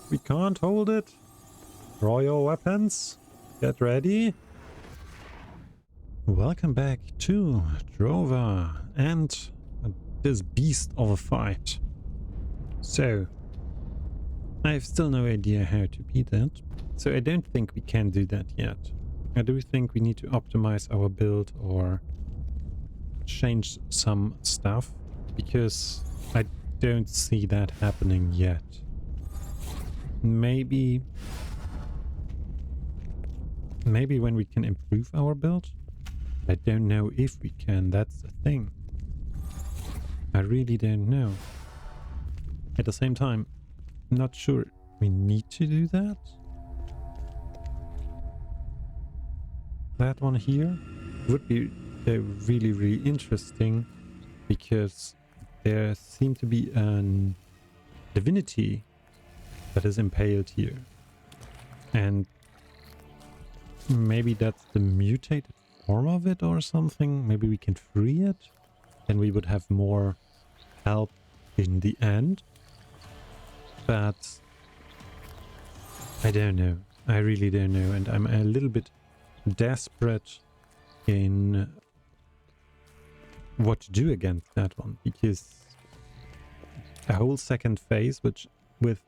We can't hold it. Draw your weapons. Get ready. Welcome back to Drova and this beast of a fight. So, I have still no idea how to beat it. So I don't think we can do that yet. I do think we need to optimize our build or change some stuff, because I don't see that happening yet. Maybe when we can improve our build. I don't know if we can, that's the thing. I really don't know. At the same time, I'm not sure we need to do that. That one here would be really, really interesting, because there seems to be a divinity that is impaled here. And maybe that's the mutated form of it or something. Maybe we can free it, and we would have more help in the end. But I don't know. I really don't know, and I'm a little bit desperate in what to do against that one, because a whole second phase, which with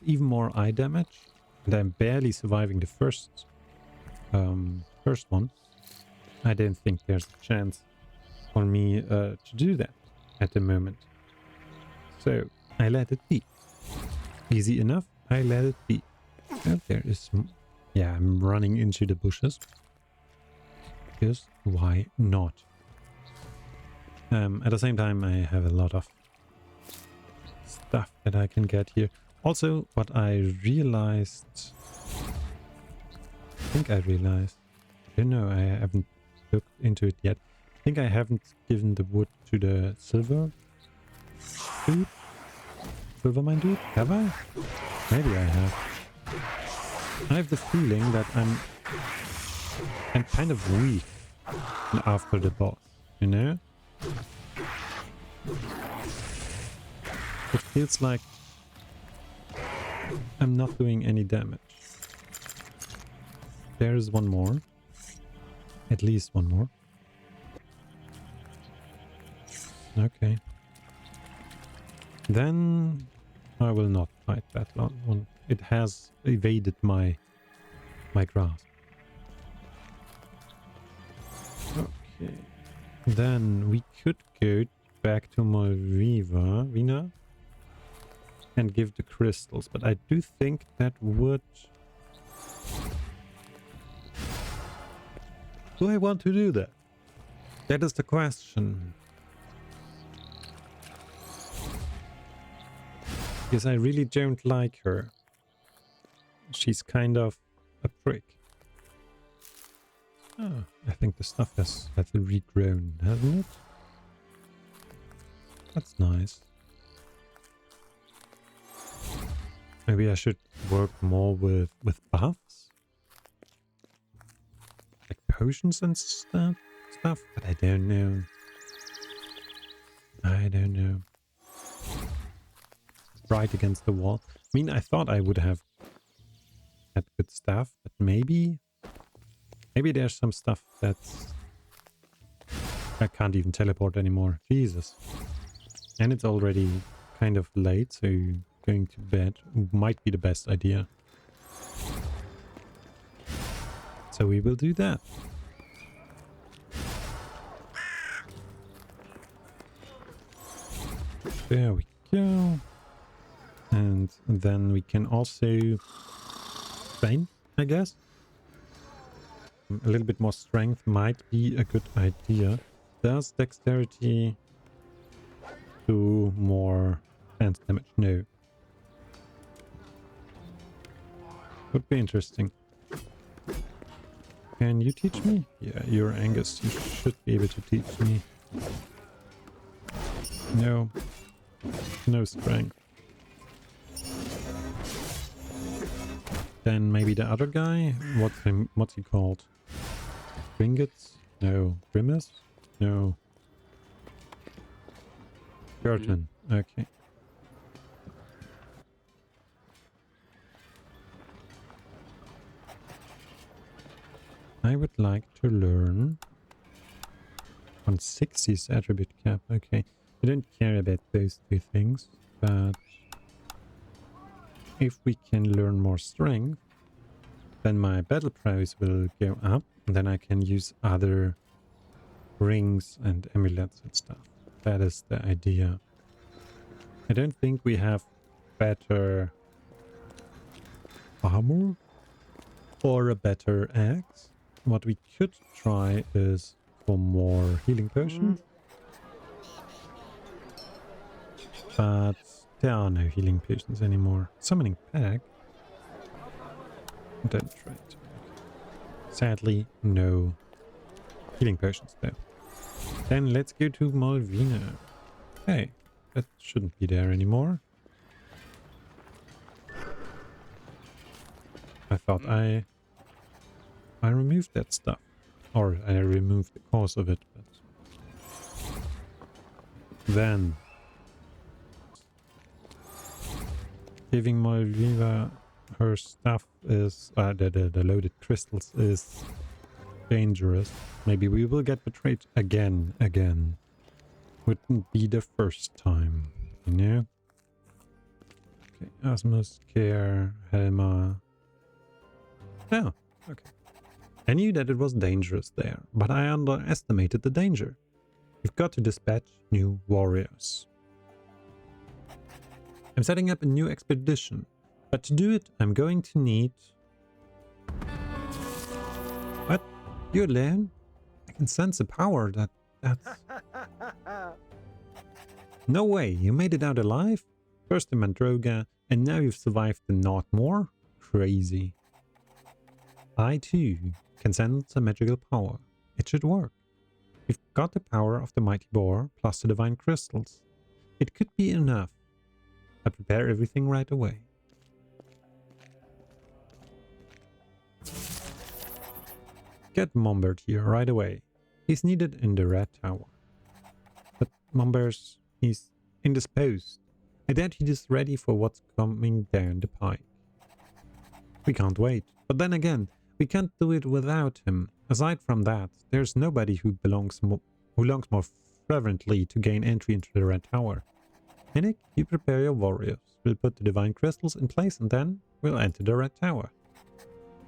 even more eye damage, and I'm barely surviving the first one. I don't think there's a chance for me to do that at the moment. So I let it be. Easy enough. I let it be. And there is, yeah, I'm running into the bushes. Because why not? At the same time, I have a lot of stuff that I can get here. Also, what I realized, I don't know, I haven't looked into it yet. I think I haven't given the wood to the silver mine dude, have I? Maybe I have. I have the feeling that I'm kind of weak after the boss, you know? It feels like I'm not doing any damage. There is one more. At least one more. Okay. Then I will not fight that one. It has evaded my grasp. Okay. Then we could go back to Vina and give the crystals, but I do think that would... Do I want to do that? That is the question. Because I really don't like her. She's kind of a prick. Oh, I think the stuff has regrown, hasn't it? That's nice. Maybe I should work more with buffs? Like potions and stuff, but I don't know. Right against the wall. I mean, I thought I would have had good stuff, but maybe there's some stuff that's... I can't even teleport anymore. Jesus. And it's already kind of late, so going to bed might be the best idea. So we will do that. There we go. And then we can also train, I guess. A little bit more strength might be a good idea. Does dexterity do more defense damage? No. Would be interesting. Can you teach me? Yeah, you're Angus. You should be able to teach me. No. No strength. Then maybe the other guy? What's he called? Ringets? No. Grimace? No. Curtain. Okay. would like to learn 160's attribute cap. Okay, I don't care about those two things, but if we can learn more strength, then my battle prowess will go up, and then I can use other rings and amulets and stuff. That is the idea. I don't think we have better armor or a better axe. What we could try is for more healing potions. But there are no healing potions anymore. Summoning pack. Don't try it. Sadly, no healing potions though. Then let's go to Malvina. Hey, that shouldn't be there anymore. I thought I removed that stuff. Or I removed the cause of it, but then giving Malvina her stuff is the loaded crystals is dangerous. Maybe we will get betrayed again. Wouldn't be the first time, you know? Okay, Asmus, Care, Helma. Oh, okay. I knew that it was dangerous there, but I underestimated the danger. We've got to dispatch new warriors. I'm setting up a new expedition, but to do it, I'm going to need... What? You alone? I can sense a power that's... No way, you made it out alive? First in Mandroga, and now you've survived the Northmore? Crazy. I too can sense a magical power. It should work. We've got the power of the mighty boar plus the divine crystals. It could be enough. I prepare everything right away. Get Mombert here right away. He's needed in the Red Tower. But Mombert's... he's indisposed. I doubt he is ready for what's coming down the pike. We can't wait. But then again, we can't do it without him. Aside from that, there's nobody who longs more fervently to gain entry into the Red Tower. Hinnick, you prepare your warriors. We'll put the divine crystals in place and then we'll enter the Red Tower.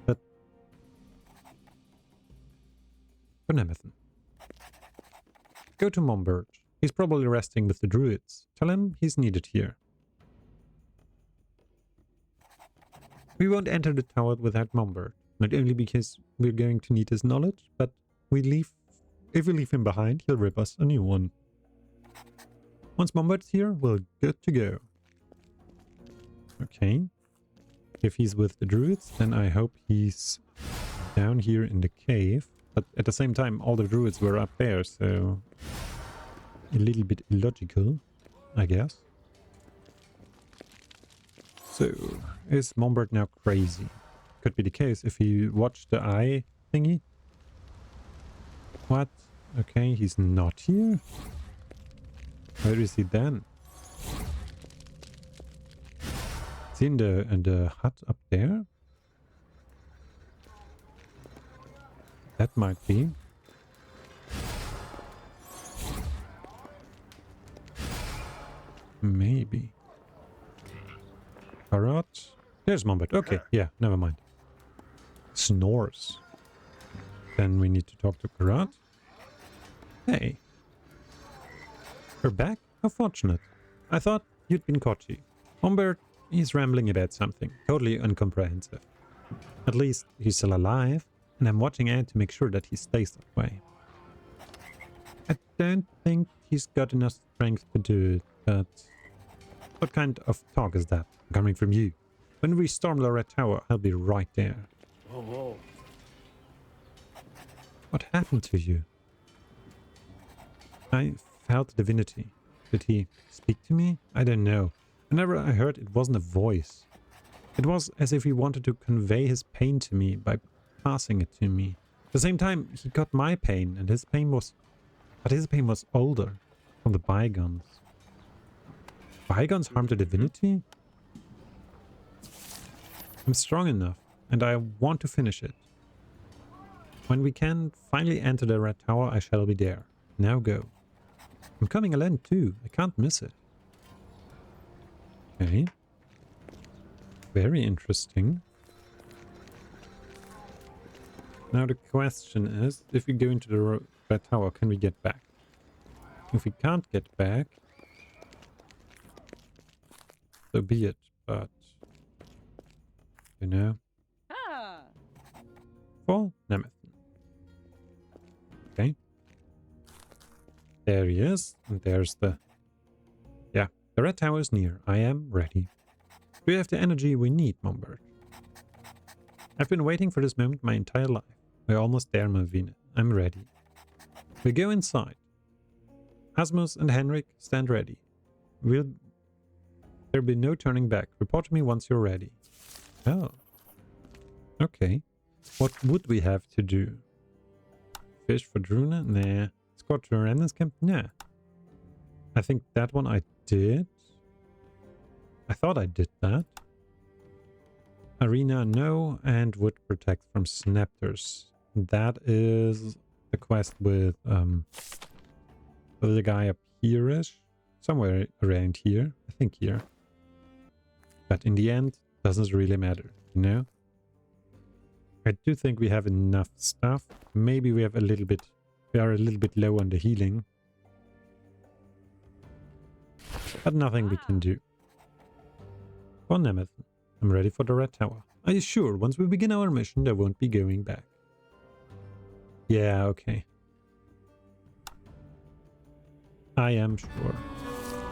But... Benemethan. Go to Mombert. He's probably resting with the druids. Tell him he's needed here. We won't enter the tower without Mombert. Not only because we're going to need his knowledge, but if we leave him behind, he'll rip us a new one. Once Mombert's here, we're good to go. Okay. If he's with the druids, then I hope he's down here in the cave. But at the same time, all the druids were up there, so... a little bit illogical, I guess. So, is Mombert now crazy? Could be the case if he watched the eye thingy. What? Okay, he's not here? Where is he then? Is he in the hut up there? That might be. Maybe. Karat. There's Mombert. Okay, yeah, never mind. Snores. Then we need to talk to Karat. Hey. You're back? How fortunate. I thought you'd been caught. Mombert, he's rambling about something. Totally incomprehensive. At least he's still alive, and I'm watching out to make sure that he stays that way. I don't think he's got enough strength to do it, but... what kind of talk is that coming from you? When we storm the Red Tower, I'll be right there. Whoa. What happened to you? I felt divinity. Did he speak to me? I don't know. Whenever I heard, it wasn't a voice. It was as if he wanted to convey his pain to me by passing it to me. At the same time, he got my pain, and his pain was... but his pain was older, from the bygones. Bygones harm to divinity? I'm strong enough, and I want to finish it. When we can finally enter the red tower, I shall be there. Now go. I'm coming alone too. I can't miss it. Okay. Very interesting. Now the question is, if we go into the red tower, can we get back? If we can't get back, so be it. But, you know, for Nemeth. Okay. There he is. And there's the... Yeah, the red tower is near. I am ready. We have the energy we need, Mombert. I've been waiting for this moment my entire life. We're almost there, Malvina. I'm ready. We go inside. Asmus and Henrik, stand ready. There'll be no turning back. Report to me once you're ready. Oh. Okay. What would we have to do? Fish for Druna? Nah. Escort to a remnants camp? Nah. I think that one I did. I thought I did that. Arena, no. And would protect from snapters. That is the quest with the guy up here-ish. Somewhere around here. I think here. But in the end, doesn't really matter, you know? I do think we have enough stuff. Maybe we have a little bit... We are a little bit low on the healing. But nothing we can do. For Nemeth, I'm ready for the red tower. Are you sure? Once we begin our mission, there won't be going back. Yeah, okay. I am sure.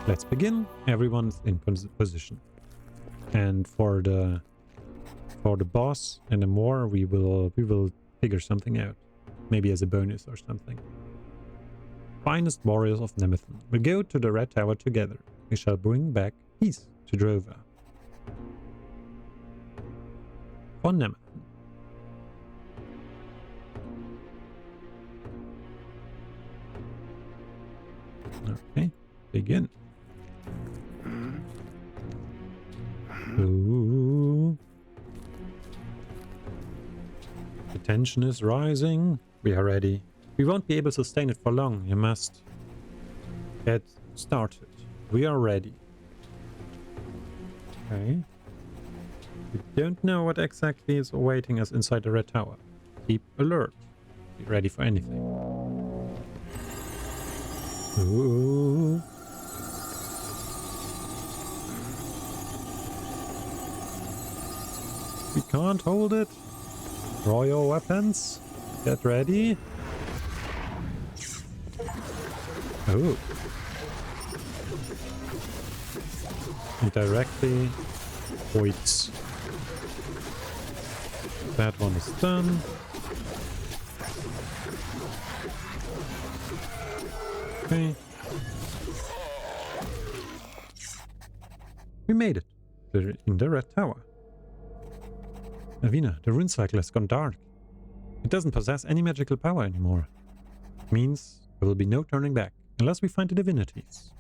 Let's begin. Everyone's in position. And for the boss and the more, we will figure something out. Maybe as a bonus or something. Finest warriors of Nemeth. We'll go to the red tower together. We shall bring back peace to Drova. For Nemeth. Okay, begin. Ooh. The tension is rising. We are ready. We won't be able to sustain it for long. You must get started. We are ready. Okay. We don't know what exactly is awaiting us inside the red tower. Keep alert. Be ready for anything. Ooh. We can't hold it. Draw your weapons. Get ready. Oh. And directly voids. That one is done. Okay. We made it. They're in the red tower. Avina, the rune cycle has gone dark. It doesn't possess any magical power anymore. It means there will be no turning back, unless we find the divinities.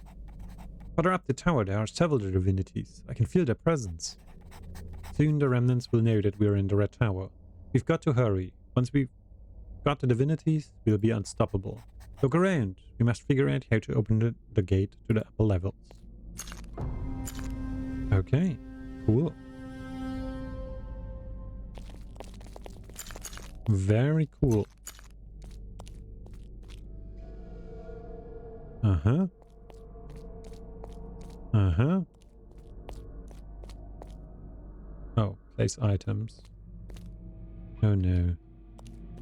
Further up the tower there are several divinities. I can feel their presence. Soon the remnants will know that we are in the red tower. We've got to hurry. Once we've got the divinities, we'll be unstoppable. Look around. We must figure out how to open the gate to the upper levels. Okay, cool. Very cool. Uh-huh. Uh-huh. Oh, place items. Oh no.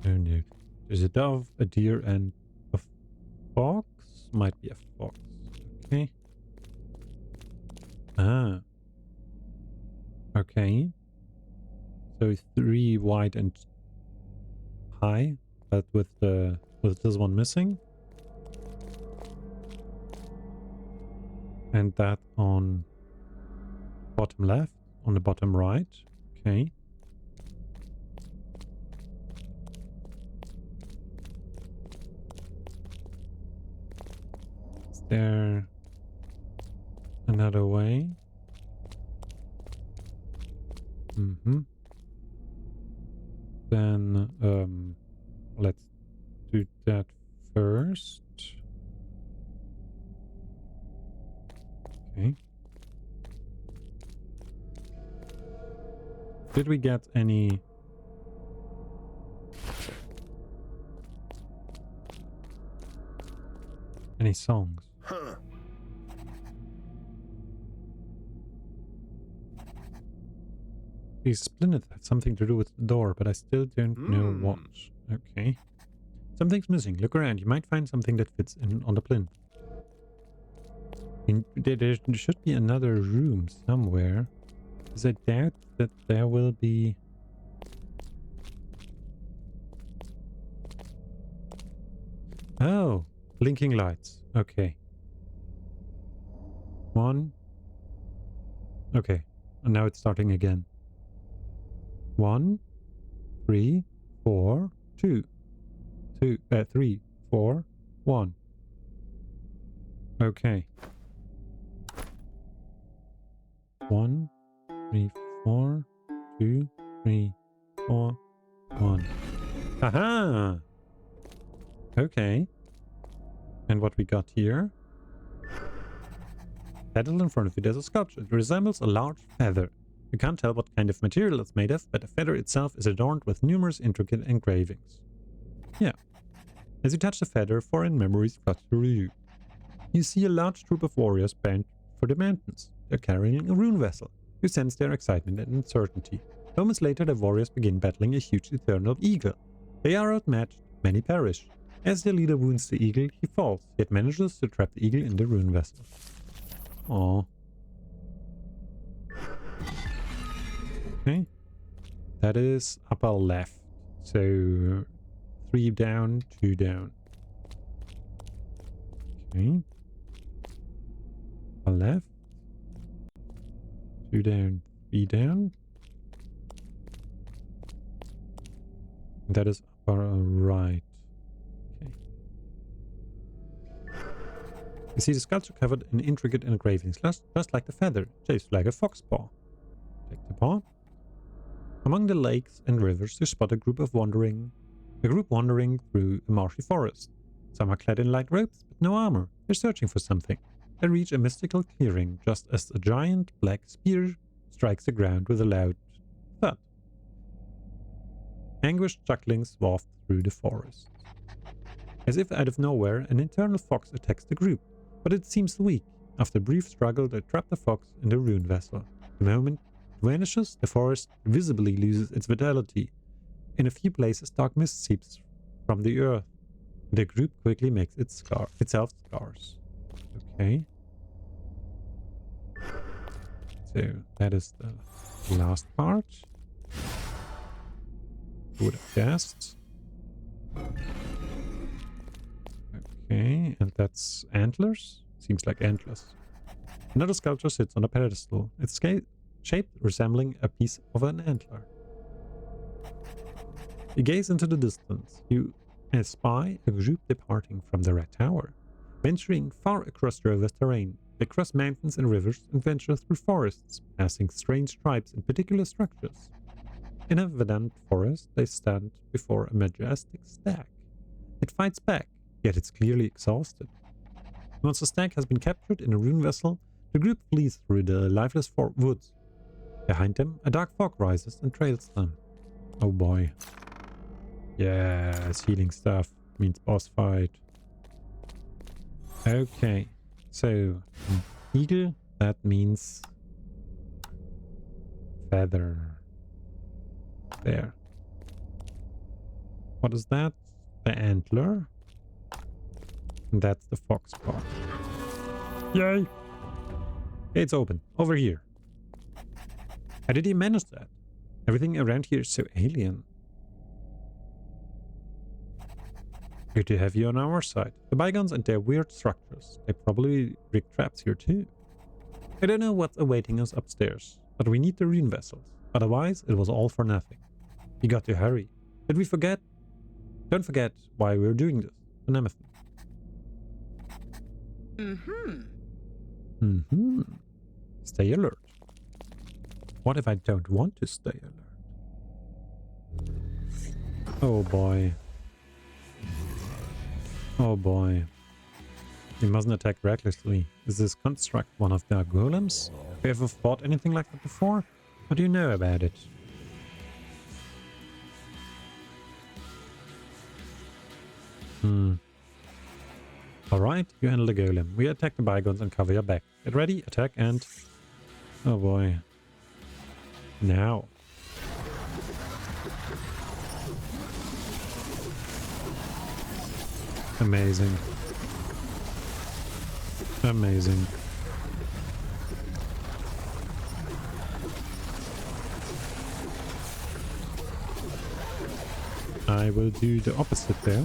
Oh no. There's a dove, a deer, and a fox? Might be a fox. Okay. Ah. Okay. So 3 wide and high, but with this one missing. And that on bottom left, on the bottom right. Okay. Is there another way? Mm-hmm. Then let's do that first. Okay. Did we get any... any songs? Huh. These splinters have something to do with the door, but I still don't know what. Okay. Something's missing. Look around. You might find something that fits in on the plinth. There should be another room somewhere. Because I doubt that there will be... Oh! Blinking lights. Okay. One. Okay. And now it's starting again. 1, 3, 4, 2. 3, 4, 1. Okay. 1, 3, 4, 2, 3, 4, 1. Aha! Okay. And what we got here? Pedal in front of you, there's a sculpture. It resembles a large feather. You can't tell what kind of material it's made of, but the feather itself is adorned with numerous intricate engravings. Yeah. As you touch the feather, foreign memories flash through you. You see a large troop of warriors bound for the mountains. They're carrying a rune vessel. You sense their excitement and uncertainty. Moments later, the warriors begin battling a huge eternal eagle. They are outmatched. Many perish. As their leader wounds the eagle, he falls, yet manages to trap the eagle in the rune vessel. Aww. Okay. That is upper left. So 3 down, 2 down. Okay. Upper left. 2 down, 3 down. That is upper right. Okay. You see the sculpture covered in intricate engravings, just like the feather, shaped like a fox paw. Take the paw. Among the lakes and rivers, you spot a group wandering through a marshy forest. Some are clad in light robes, but no armor. They're searching for something. They reach a mystical clearing just as a giant black spear strikes the ground with a loud thud. Anguished chucklings waft through the forest. As if out of nowhere, an internal fox attacks the group, but it seems weak. After a brief struggle, they trap the fox in the rune vessel. The moment it vanishes, the forest visibly loses its vitality. In a few places, dark mist seeps from the earth. The group quickly makes itself scarce. Okay. So, that is the last part. Would have guessed. Okay, and that's antlers? Seems like antlers. Another sculpture sits on a pedestal. It's shaped resembling a piece of an antler. You gaze into the distance. You espy a group departing from the Red Tower. Venturing far across Drova's terrain, they cross mountains and rivers and venture through forests, passing strange tribes and particular structures. In a verdant forest, they stand before a majestic stag. It fights back, yet it's clearly exhausted. Once the stag has been captured in a rune vessel, the group flees through the lifeless woods. Behind them, a dark fog rises and trails them. Oh boy. Yes, healing stuff means boss fight. Okay, so eagle, that means feather. There. What is that? The antler. And that's the fox paw. Yay! It's open. Over here. How did he manage that? Everything around here is so alien. Good to have you on our side. The bygones and their weird structures. They probably rig traps here too. I don't know what's awaiting us upstairs, but we need the rune vessels. Otherwise, it was all for nothing. We got to hurry. Did we forget? Don't forget why we're doing this. Beneficent. Stay alert. What if I don't want to stay alert? Oh boy. Oh boy. We mustn't attack recklessly. Is this construct one of their golems? Have you ever fought anything like that before? What do you know about it? Alright, you handle the golem. We attack the bygones and cover your back. Get ready, attack and... Oh boy. Now. Amazing. Amazing. I will do the opposite there.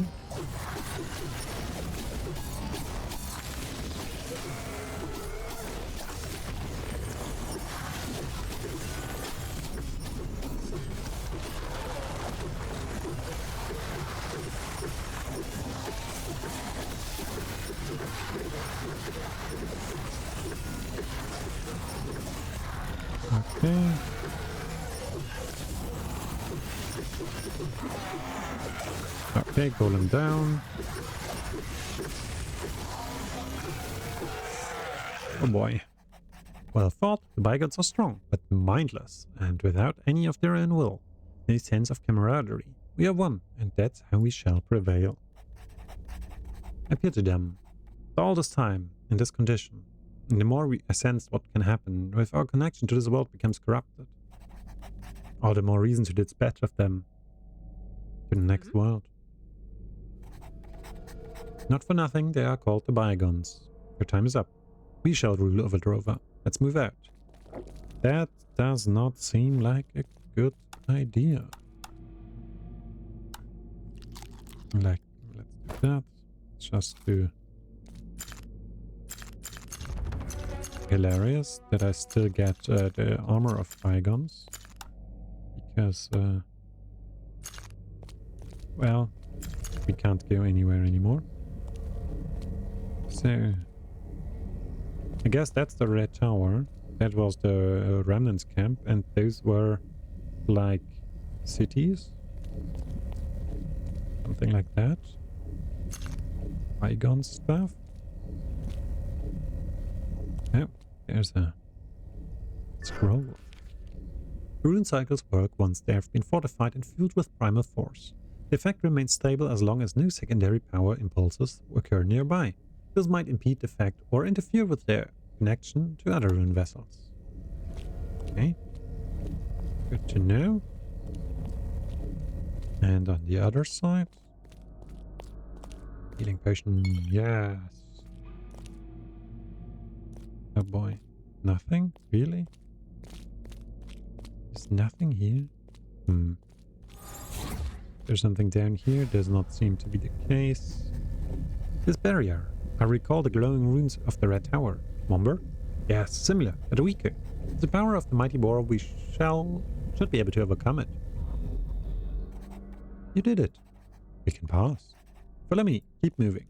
Okay. Okay, golem down. Oh boy. Well fought, the bygones are strong, but mindless, and without any of their own will. No sense of camaraderie. We are one, and that's how we shall prevail. I pity them. All this time, in this condition, and the more we sense what can happen if our connection to this world becomes corrupted, all the more reason to dispatch of them to the next world. Not for nothing, they are called the bygones. Your time is up. We shall rule over Drova. Let's move out. That does not seem like a good idea. Let's do that. Just do... Hilarious that I still get the armor of bygones. Because, well, we can't go anywhere anymore. So, I guess that's the red tower. That was the remnants camp, and those were like cities. Something like that. Bygone stuff. Oh, there's a scroll. Rune cycles work once they have been fortified and fueled with primal force. The effect remains stable as long as no secondary power impulses occur nearby. This might impede the effect or interfere with their connection to other rune vessels. Okay. Good to know. And on the other side... Healing potion, yes. Oh boy. Nothing? Really? There's nothing here? There's something down here. Does not seem to be the case. This barrier. I recall the glowing runes of the Red Tower. Remember? Yes, similar, but weaker. With the power of the mighty boar, we should be able to overcome it. You did it. We can pass. Follow me. Keep moving.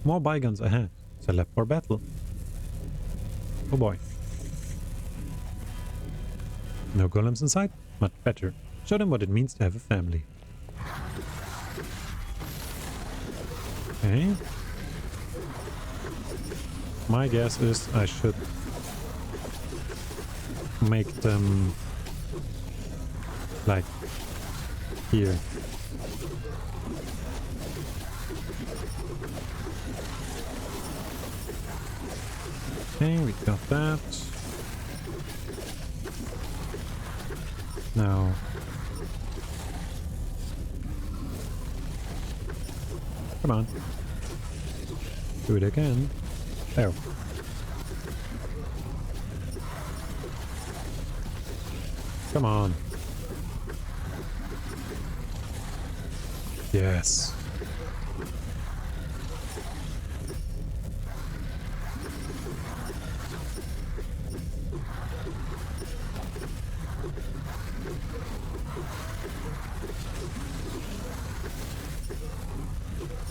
More bygones ahead. Select for battle. Oh boy. No golems in sight? Much better. Show them what it means to have a family. Okay. My guess is I should make them like here. Okay, we got that. Now come on. Do it again. Oh. Come on. Yes.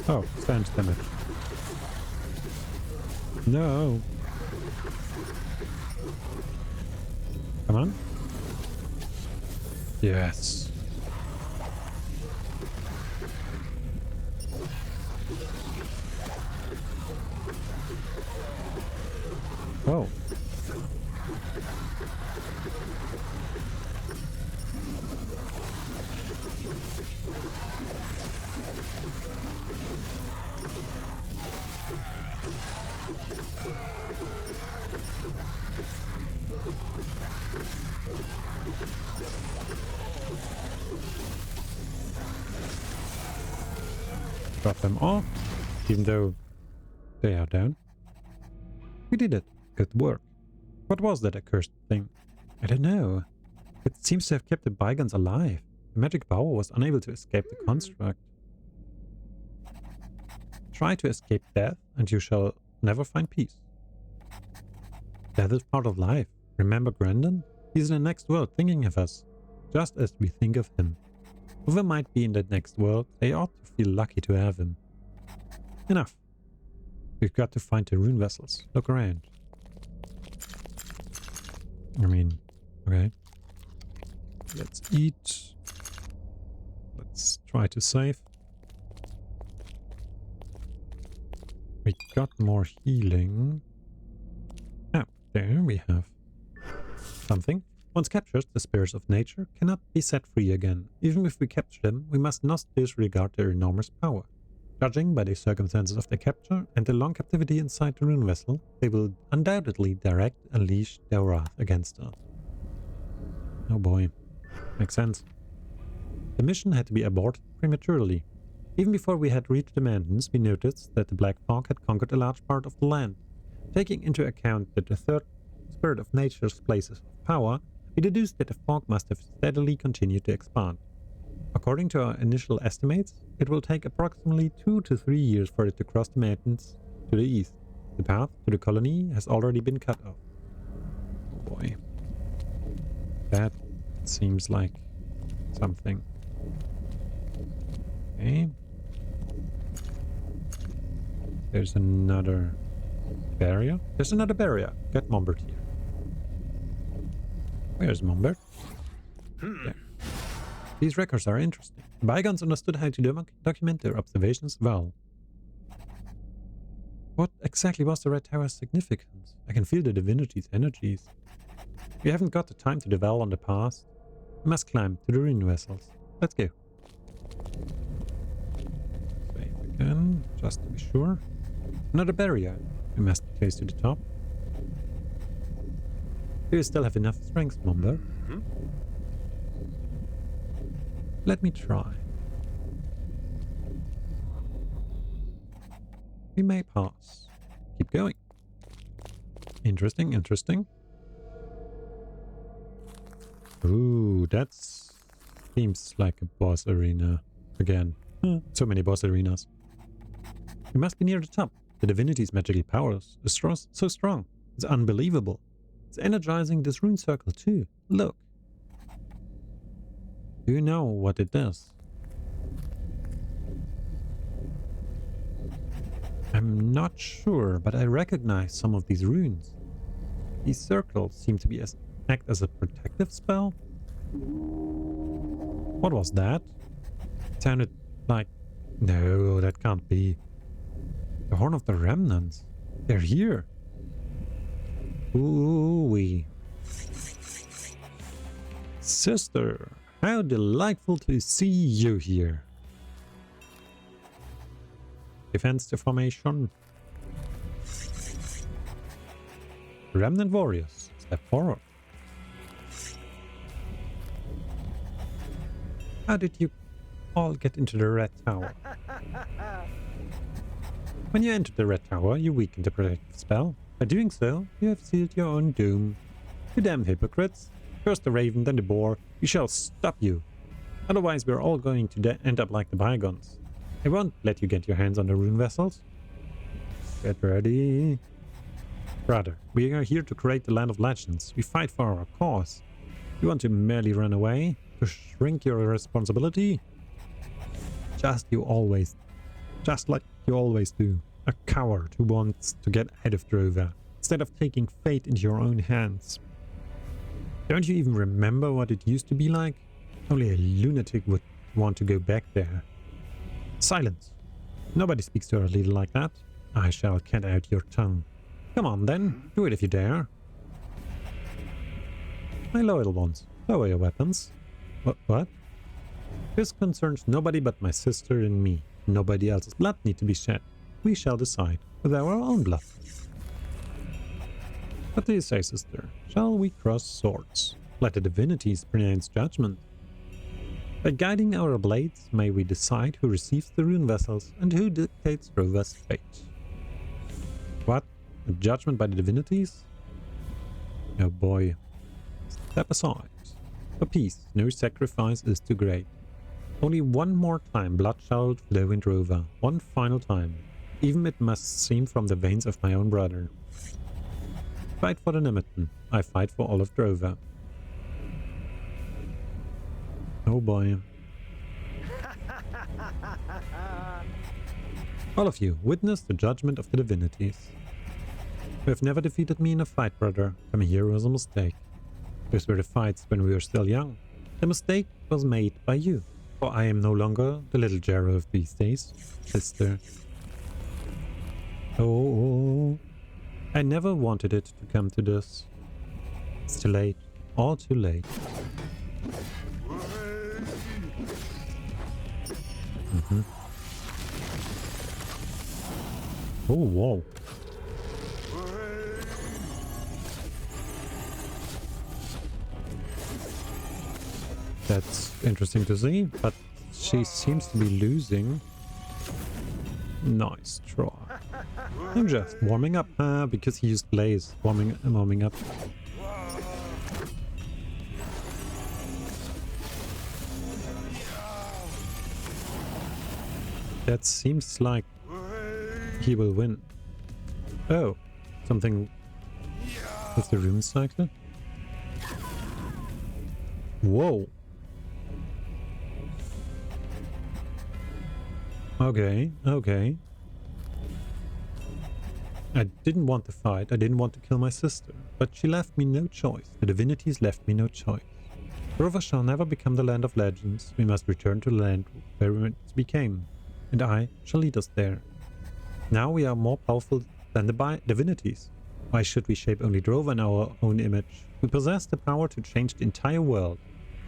Oh, stand damage. No. Come on. Yes. Oh. Drop them off, even though they are down. We did it. Good work. What was that accursed thing? I don't know. It seems to have kept the bygones alive. The magic power was unable to escape the construct. Try to escape death, and you shall never find peace. Death is part of life. Remember Grandin? He's in the next world thinking of us, just as we think of him. Whoever might be in that next world, they ought to feel lucky to have him. Enough. We've got to find the rune vessels. Look around. I mean, okay. Let's eat. Let's try to save. We got more healing. Ah, there we have something. Once captured, the spirits of nature cannot be set free again. Even if we capture them, we must not disregard their enormous power. Judging by the circumstances of their capture and the long captivity inside the rune vessel, they will undoubtedly unleash their wrath against us. Oh boy. Makes sense. The mission had to be aborted prematurely. Even before we had reached the mountains, we noticed that the black fog had conquered a large part of the land. Taking into account that the third spirit of nature's places of power, we deduced that the fog must have steadily continued to expand. According to our initial estimates, it will take approximately 2 to 3 years for it to cross the mountains to the east. The path to the colony has already been cut off. Oh boy. That seems like something. Okay. There's another barrier. There's another barrier. Get Mombert here. Where's Mombert? There. These records are interesting. The bygones understood how to document their observations well. What exactly was the Red Tower's significance? I can feel the divinity's energies. We haven't got the time to dwell on the past. We must climb to the rune vessels. Let's go. Save again, just to be sure. Another barrier. We must be close to the top. Do you still have enough strength, Momber? Let me try. We may pass. Keep going. Interesting, interesting. Ooh, that seems like a boss arena. Again. So many boss arenas. We must be near the top. The divinity's magical powers are so strong. It's unbelievable. It's energizing this rune circle too. Look. Do you know what it does? I'm not sure, but I recognize some of these runes. These circles seem to be act as a protective spell. What was that? It sounded like... No, that can't be. The Horn of the Remnants. They're here. Ooh-wee. Sister, how delightful to see you here. Defense the formation. Remnant warriors, step forward. How did you all get into the Red Tower? When you enter the Red Tower, you weaken the protective spell. By doing so, you have sealed your own doom. You damn hypocrites. First the raven, then the boar. We shall stop you. Otherwise, we're all going to end up like the bygones. I won't let you get your hands on the rune vessels. Get ready. Brother, we are here to create the land of legends. We fight for our cause. You want to merely run away? To shrink your responsibility? Just like you always do. A coward who wants to get out of Drova, instead of taking fate into your own hands. Don't you even remember what it used to be like? Only a lunatic would want to go back there. Silence! Nobody speaks to our leader like that. I shall cut out your tongue. Come on then, do it if you dare. My loyal ones, lower your weapons. What? This concerns nobody but my sister and me. Nobody else's blood need to be shed. We shall decide with our own blood. What do you say, sister? Shall we cross swords? Let the divinities pronounce judgment. By guiding our blades, may we decide who receives the rune vessels and who dictates Drova's fate. What? A judgment by the divinities? Oh boy. Step aside. For peace, no sacrifice is too great. Only one more time blood shall flow in Drova. One final time. Even it must seem from the veins of my own brother. Fight for the Nemeton. I fight for all of Drova. Oh boy. All of you, witness the judgment of the divinities. You have never defeated me in a fight, brother. Coming here was a mistake. Those were the fights when we were still young. The mistake was made by you. For I am no longer the little Jero of these days, sister. Oh, I never wanted it to come to this. It's too late. All too late. Oh, whoa. That's interesting to see, but she seems to be losing. Nice try. I'm just warming up, because he used blaze. Warming up. That seems like he will win. Oh, something with the rune cycle? Whoa. Okay. I didn't want to fight, I didn't want to kill my sister, but she left me no choice. The divinities left me no choice. Drova shall never become the land of legends. We must return to the land where it became, and I shall lead us there. Now we are more powerful than the divinities. Why should we shape only Drova in our own image? We possess the power to change the entire world.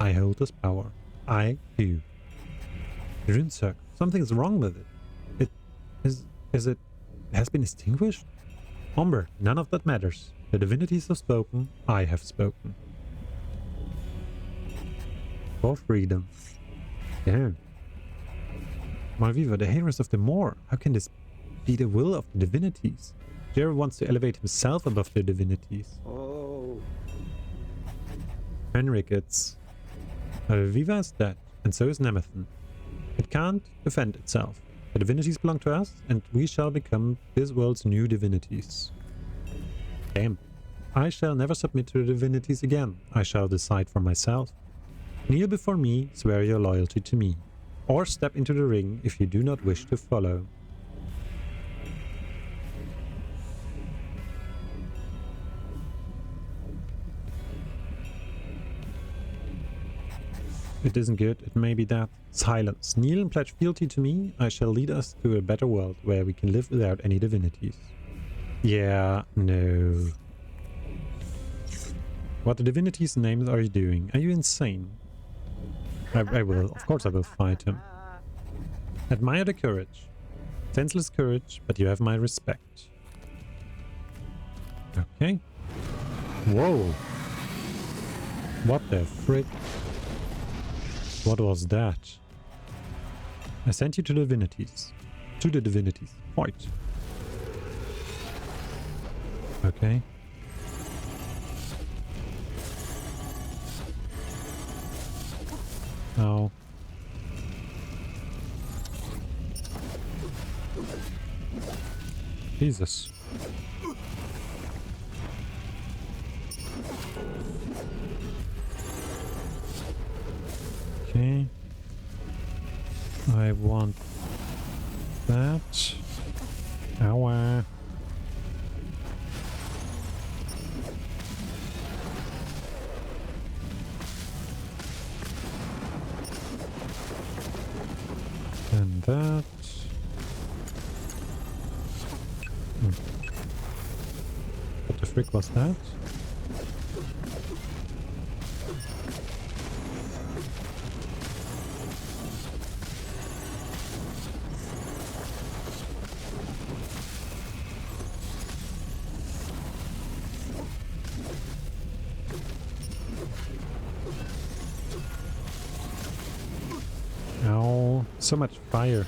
I hold this power. I do. The rune circle. Something's wrong with it. It has been extinguished? Umber, none of that matters. The divinities have spoken. I have spoken. For freedom. Damn. Malviva, the heroes of the Moor. How can this be the will of the divinities? Jero wants to elevate himself above the divinities. Oh. Henrik, it's... Malviva is dead, and so is Nemethan. It can't defend itself. The divinities belong to us, and we shall become this world's new divinities. Damn. I shall never submit to the divinities again. I shall decide for myself. Kneel before me, swear your loyalty to me. Or step into the ring if you do not wish to follow. It isn't good, it may be that. Silence. Kneel and pledge fealty to me. I shall lead us to a better world where we can live without any divinities. Yeah, no. What the divinities' names are you doing? Are you insane? I will, of course I will fight him. Admire the courage. Senseless courage, but you have my respect. Okay. Whoa. What the frick? What was that? I sent you to the divinities. To the divinities. Fight. Okay. Now. Jesus. Okay. I want that. Ow. And that. trick was that? Ow, so much fire.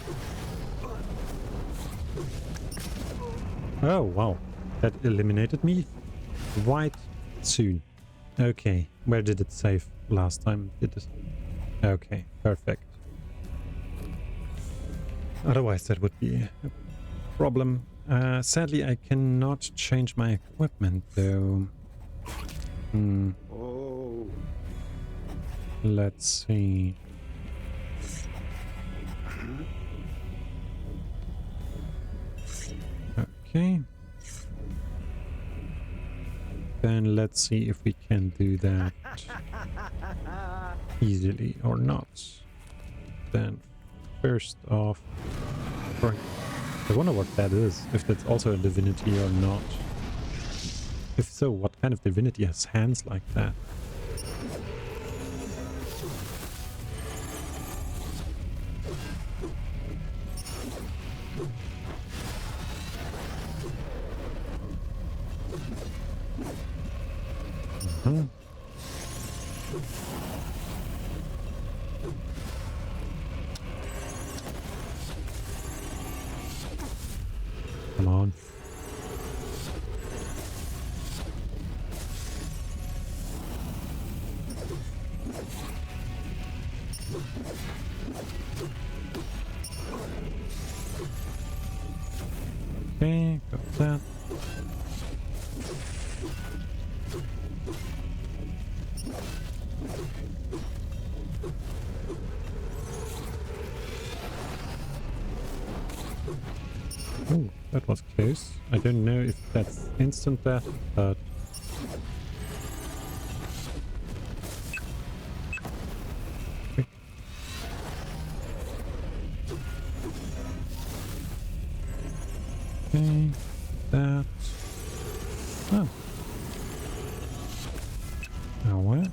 Oh, wow. That eliminated me quite soon. Okay, where did it save last time? Did it? Okay, perfect. Otherwise that would be a problem. Sadly, I cannot change my equipment though. Oh. Let's see. Okay. Then let's see if we can do that easily or not. Then first off, I wonder what that is, if that's also a divinity or not. If so, what kind of divinity has hands like that? Come on. Okay, got that. Oh, that was close. I don't know if that's instant death, but... Okay. Okay, that... Oh. Now what?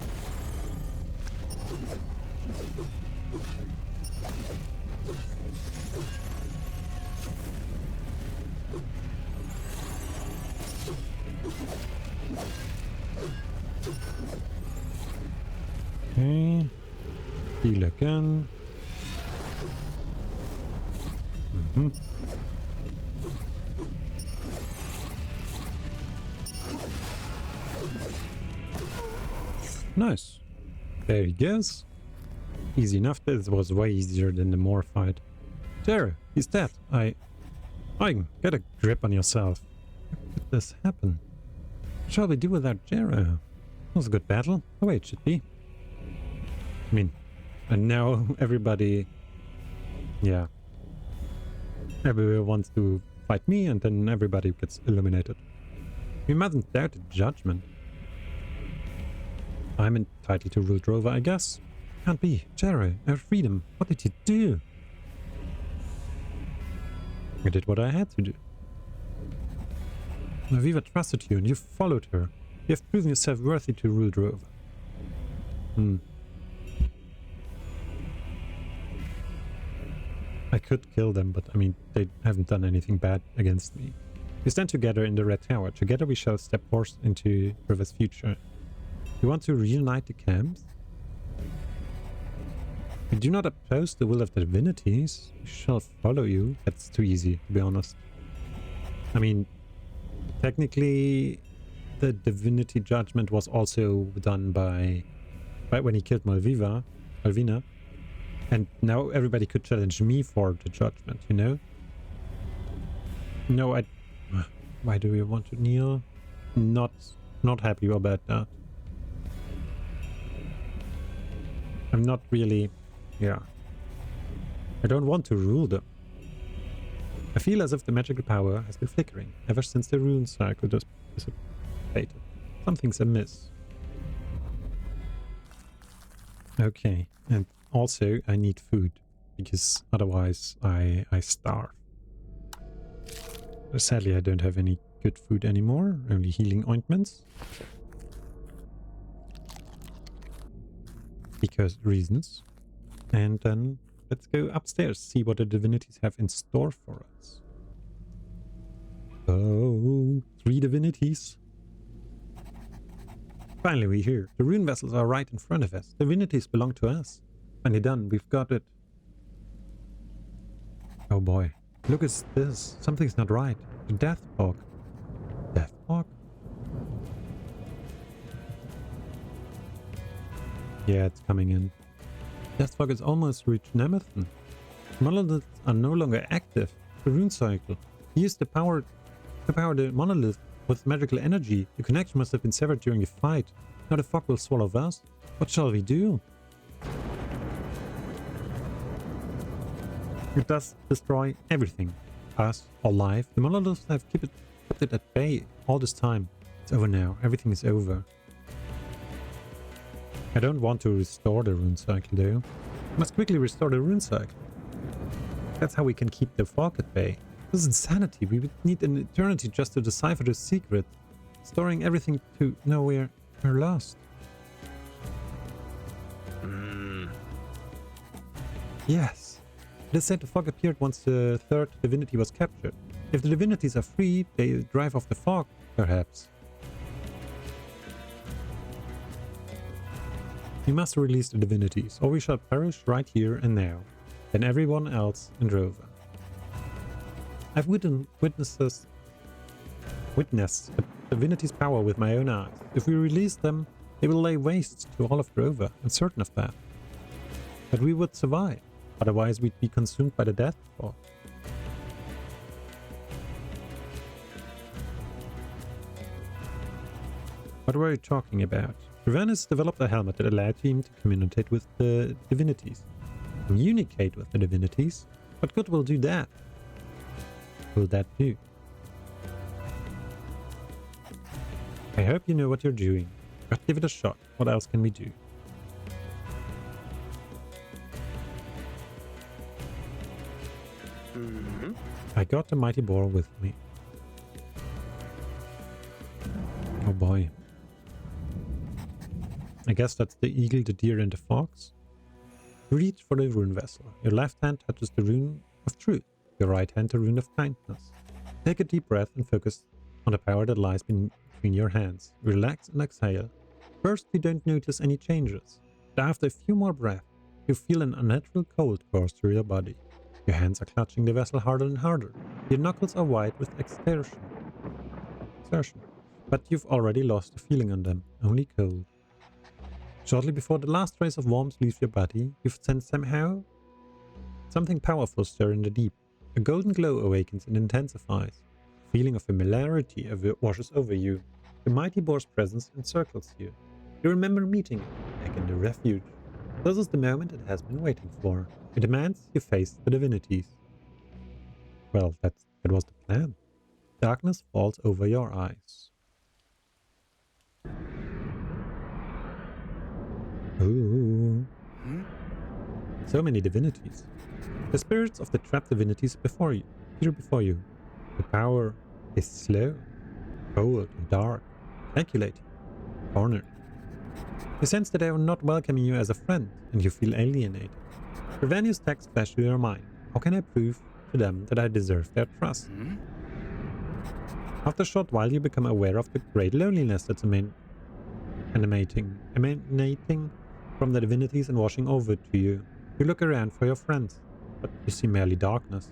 Okay, heal again. Nice. There he goes. Easy enough. This was way easier than the Moor fight. Jero, he's dead. Eugen, get a grip on yourself. How could this happen? What shall we do without Jero? That was a good battle. The way it should be. I mean, and now everybody... Yeah. Everyone wants to fight me and then everybody gets eliminated. We mustn't doubt the judgment. I'm entitled to rule Drova, I guess. Can't be. Jero, our freedom. What did you do? I did what I had to do. Viva trusted you and you followed her. You have proven yourself worthy to rule Drova. I could kill them, but I mean, they haven't done anything bad against me. We stand together in the Red Tower. Together we shall step forth into Drova's future. You want to reunite the camps? We do not oppose the will of the divinities. We shall follow you. That's too easy, to be honest. I mean, technically, the divinity judgment was also done by when he killed Malvina. And now everybody could challenge me for the judgment, you know? No, why do we want to kneel? Not happy about that. I'm not really... Yeah. I don't want to rule them. I feel as if the magical power has been flickering ever since the rune cycle dissipated. Something's amiss. Okay, and also I need food, because otherwise I starve. Sadly I don't have any good food anymore, only healing ointments. Because reasons. And then let's go upstairs, see what the divinities have in store for us. Oh, 3 divinities. Finally, we're here. The rune vessels are right in front of us. Divinities belong to us. Finally done, we've got it. Oh boy. Look at this. Something's not right. The death fog. Death fog? Yeah, it's coming in. Death fog has almost reached Nemethan. Monoliths are no longer active. The rune cycle. Use the power to power the monolith with magical energy. The connection must have been severed during the fight. Now the fog will swallow us. What shall we do? It does destroy everything. Us, all life. The monoliths have kept it at bay all this time. It's over now. Everything is over. I don't want to restore the rune cycle though. I must quickly restore the rune cycle. That's how we can keep the fog at bay. This is insanity. We would need an eternity just to decipher the secret. Storing everything to nowhere we're lost. Yes. It is said the fog appeared once the 3rd divinity was captured. If the divinities are free, they drive off the fog, perhaps. We must release the divinities, or we shall perish right here and now, than everyone else in Drova. I've witnessed the divinity's power with my own eyes. If we release them, they will lay waste to all of Drova, I'm certain of that. But we would survive, otherwise we'd be consumed by the death fog. What were you talking about? Ravenus developed a helmet that allowed him to communicate with the divinities. Communicate with the divinities? What good will do that? Will that do? I hope you know what you're doing. But give it a shot. What else can we do? I got the mighty boar with me. Oh boy. I guess that's the eagle, the deer, and the fox. Reach for the rune vessel. Your left hand touches the rune of truth. Your right hand the rune of kindness. Take a deep breath and focus on the power that lies between your hands. Relax and exhale. First, you don't notice any changes. But after a few more breaths, you feel an unnatural cold course through your body. Your hands are clutching the vessel harder and harder. Your knuckles are white with exertion. But you've already lost the feeling on them, only cold. Shortly before the last trace of warmth leaves your body, you sense somehow something powerful stir in the deep. A golden glow awakens and intensifies. A feeling of familiarity washes over you. The mighty boar's presence encircles you. You remember meeting it back in the refuge. This is the moment it has been waiting for. It demands you face the divinities. Well, that was the plan. Darkness falls over your eyes. Ooh. So many divinities. The spirits of the trapped divinities appear before you. The power is slow, cold and dark, calculating, cornered. You sense that they are not welcoming you as a friend, and you feel alienated. Ravenius text flash through your mind. How can I prove to them that I deserve their trust? After a short while, you become aware of the great loneliness that's emanating from the divinities and washing over to you. You look around for your friends, but you see merely darkness.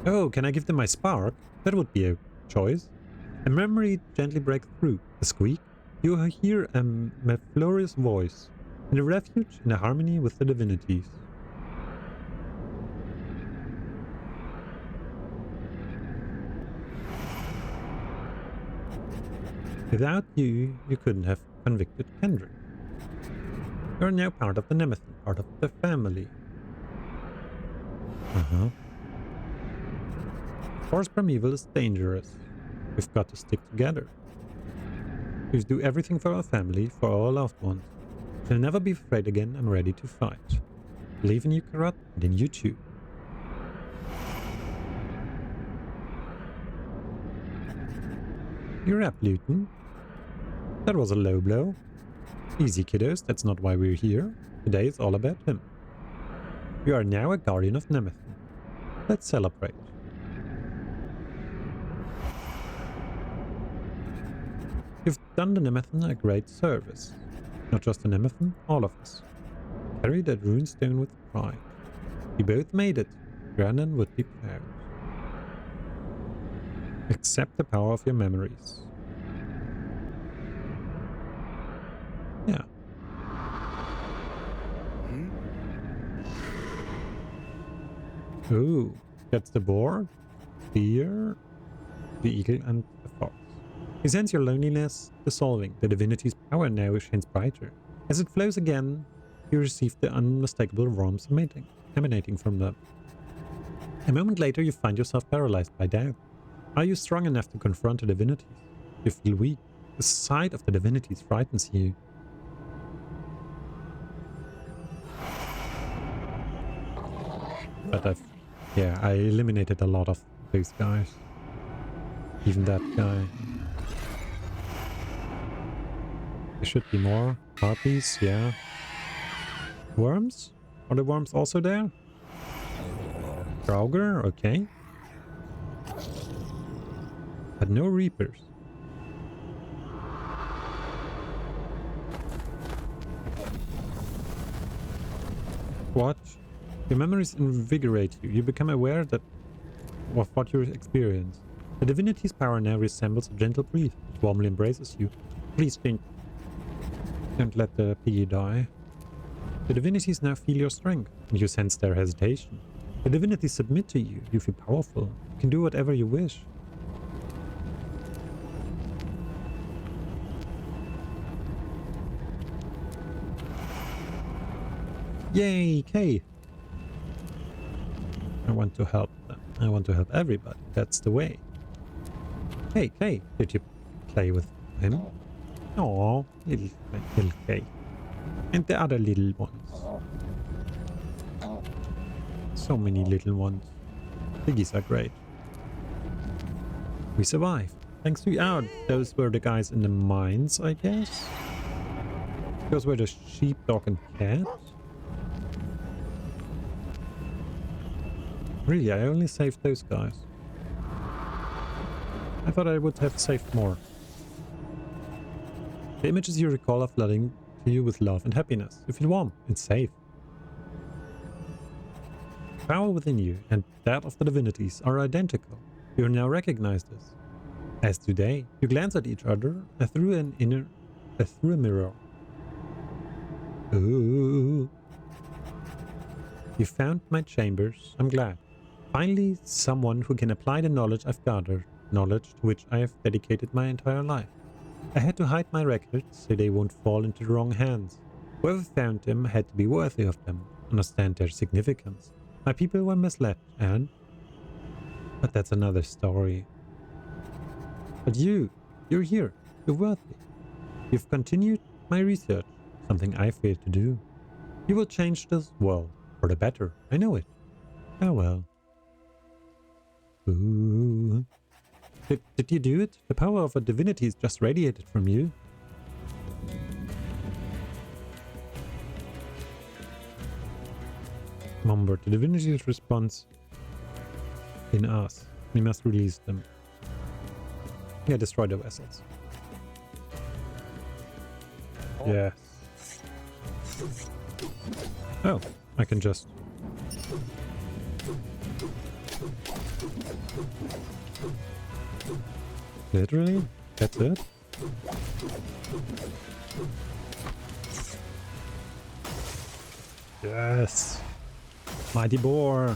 Oh, can I give them my spark? That would be a choice. A memory gently breaks through. A squeak. You hear a mellifluous voice. In a refuge, in a harmony with the divinities. Without you, you couldn't have convicted Kendrick. You are now part of the Nemethan, part of the family. Force primeval is dangerous. We've got to stick together. We do everything for our family, for our loved ones. We'll never be afraid again. I'm ready to fight. Believe in you, Karat, and in you too. You're up, Luton. That was a low blow. Easy, kiddos, that's not why we're here. Today it's all about him. You are now a guardian of Nemethan. Let's celebrate. You've done the Nemethan a great service. Not just the Nemethan, all of us. Carry that runestone with pride. We both made it. Granan would be proud. Accept the power of your memories. Yeah. Ooh, that's the boar, deer, the eagle, and the fox. You sense your loneliness dissolving. The divinity's power now shines brighter. As it flows again, you receive the unmistakable warmth emanating from them. A moment later, you find yourself paralyzed by doubt. Are you strong enough to confront the divinities? You feel weak. The sight of the divinities frightens you. But I eliminated a lot of those guys. Even that guy. There should be more. Harpies, yeah. Worms? Are the worms also there? Draugr, okay. But no reapers. What? Your memories invigorate you. You become aware of what you experience. The divinity's power now resembles a gentle breeze. It warmly embraces you. Please don't let the piggy die. The divinities now feel your strength, and you sense their hesitation. The divinities submit to you. You feel powerful. You can do whatever you wish. Yay, Kay! I want to help them. I want to help everybody. That's the way. Hey, Kay, did you play with him? Oh, little Kay. And the other little ones. So many little ones. Piggies are great. We survived. Thanks to you. Those were the guys in the mines, I guess. Those were the sheep, dog, and cat. Really, I only saved those guys. I thought I would have saved more. The images you recall are flooding to you with love and happiness. You feel warm and safe. The power within you and that of the divinities are identical. You now recognize this. As today, you glance at each other through a mirror. Ooh. You found my chambers. I'm glad. Finally, someone who can apply the knowledge I've gathered, knowledge to which I have dedicated my entire life. I had to hide my records so they won't fall into the wrong hands. Whoever found them had to be worthy of them, understand their significance. My people were misled, but that's another story. But you're here. You're worthy. You've continued my research, something I failed to do. You will change this world for the better. I know it. Farewell. Ooh. Did you do it? The power of a divinity is just radiated from you. Remember, the divinity's response in us. We must release them. Yeah, destroy the vessels. Yes. Oh, I can just... Literally? That's it? Yes! Mighty boar!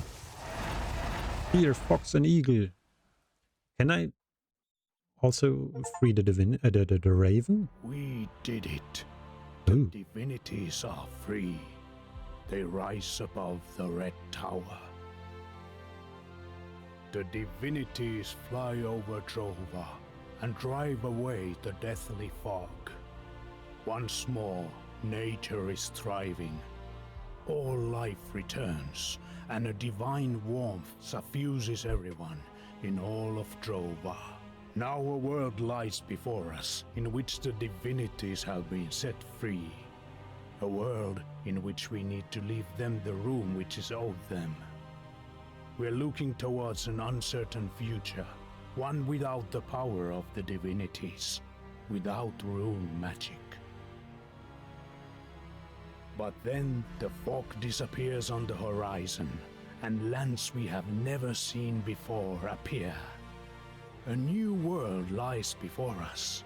Here, fox and eagle. Can I also free the raven? We did it. Ooh. The divinities are free. They rise above the Red Tower. The divinities fly over Drova and drive away the deathly fog. Once more, nature is thriving. All life returns, and a divine warmth suffuses everyone in all of Drova. Now a world lies before us, in which the divinities have been set free. A world in which we need to leave them the room which is owed them. We're looking towards an uncertain future, one without the power of the divinities, without rune magic. But then the fog disappears on the horizon, and lands we have never seen before appear. A new world lies before us,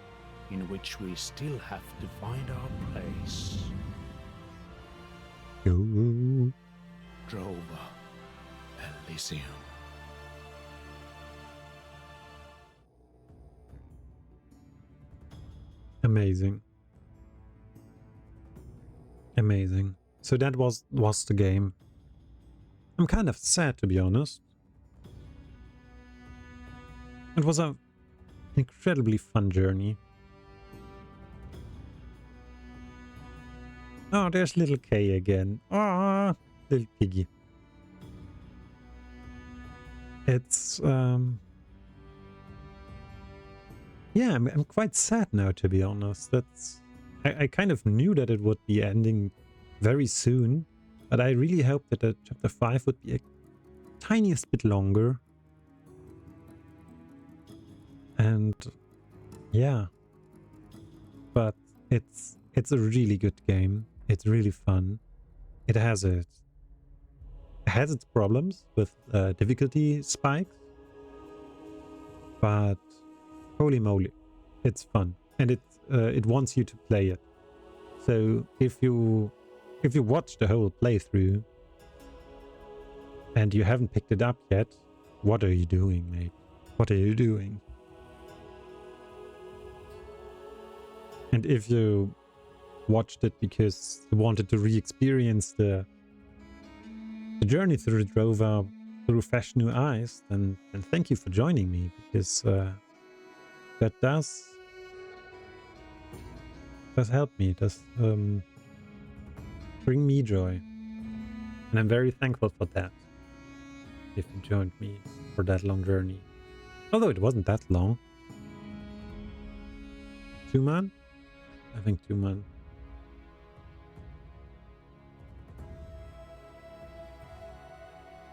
in which we still have to find our place. Go. Drova Elysium. Amazing. Amazing. So that was the game. I'm kind of sad, to be honest. It was an incredibly fun journey. Oh, there's little K again. Ah, little piggy. It's yeah, I'm quite sad now, to be honest. I kind of knew that it would be ending very soon, but I really hoped that the chapter 5 would be a tiniest bit longer. And yeah, but it's a really good game. It's really fun. It has its problems with difficulty spikes, but holy moly, it's fun, and it wants you to play it. So if you watch the whole playthrough and you haven't picked it up yet, what are you doing, mate? What are you doing? And if you watched it because you wanted to re-experience the journey through Drova through fresh new eyes, then thank you for joining me, because that does help me. It does bring me joy, and I'm very thankful for that. If you joined me for that long journey, although it wasn't that long. 2 months? I think 2 months.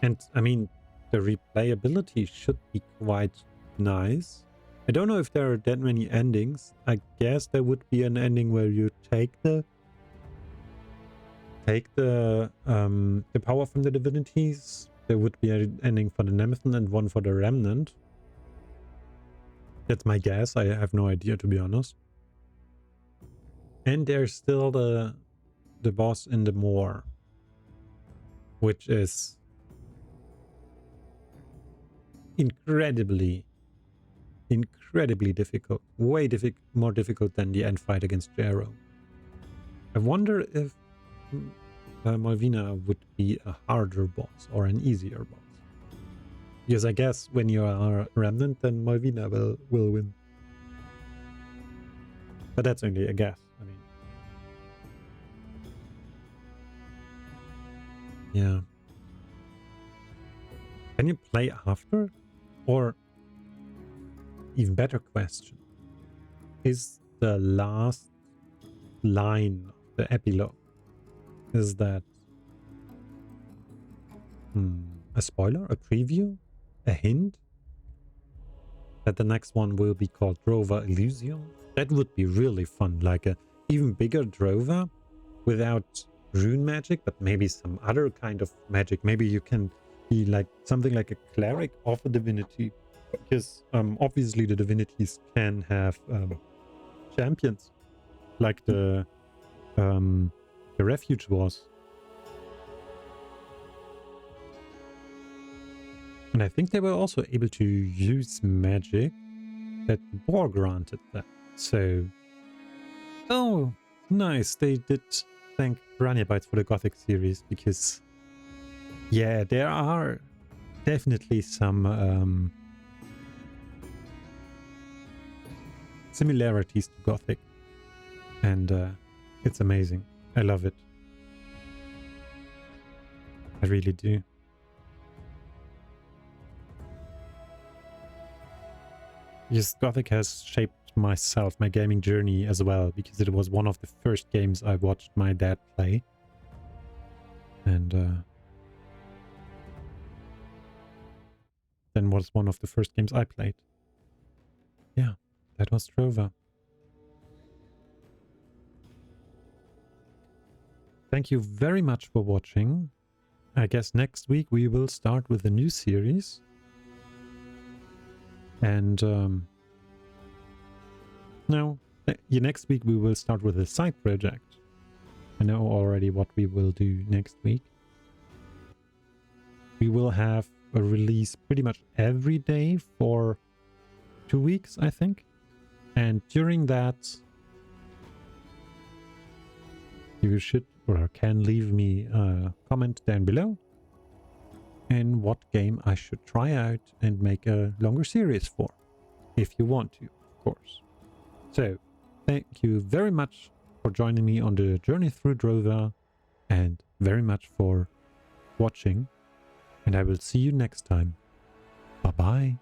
And I mean, the replayability should be quite nice. I don't know if there are that many endings. I guess there would be an ending where you take the power from the divinities. There would be an ending for the Nemethan and one for the Remnant. That's my guess. I have no idea, to be honest. And there's still the boss in the Moor, which is incredibly difficult. Way more difficult than the end fight against Jero. I wonder if Malvina would be a harder boss or an easier boss. Because I guess when you are a Remnant, then Malvina will win. But that's only a guess. I mean, yeah. Can you play after? Or, even better question, is the last line of the epilogue, is that a spoiler, a preview, a hint that the next one will be called Drova Elysium? That would be really fun, like a even bigger Drova without rune magic, but maybe some other kind of magic. Maybe you can be like something like a cleric of a divinity, because obviously the divinities can have champions, like the refuge was. And I think they were also able to use magic that Boar granted them. So, oh, nice. They did thank Piranha Bytes for the Gothic series, because yeah, there are definitely some similarities to Gothic, and it's amazing. I love it. I really do. Yes, Gothic has shaped myself, my gaming journey as well, because it was one of the first games I watched my dad play. And then was one of the first games I played. Yeah, that was Drova. Thank you very much for watching. I guess next week we will start with a new series. And next week we will start with a side project. I know already what we will do next week. We will have a release pretty much every day for 2 weeks, I think. And during that, you should or can leave me a comment down below and what game I should try out and make a longer series for, if you want to, of course. So, thank you very much for joining me on the journey through Drova, and very much for watching, and I will see you next time. Bye-bye.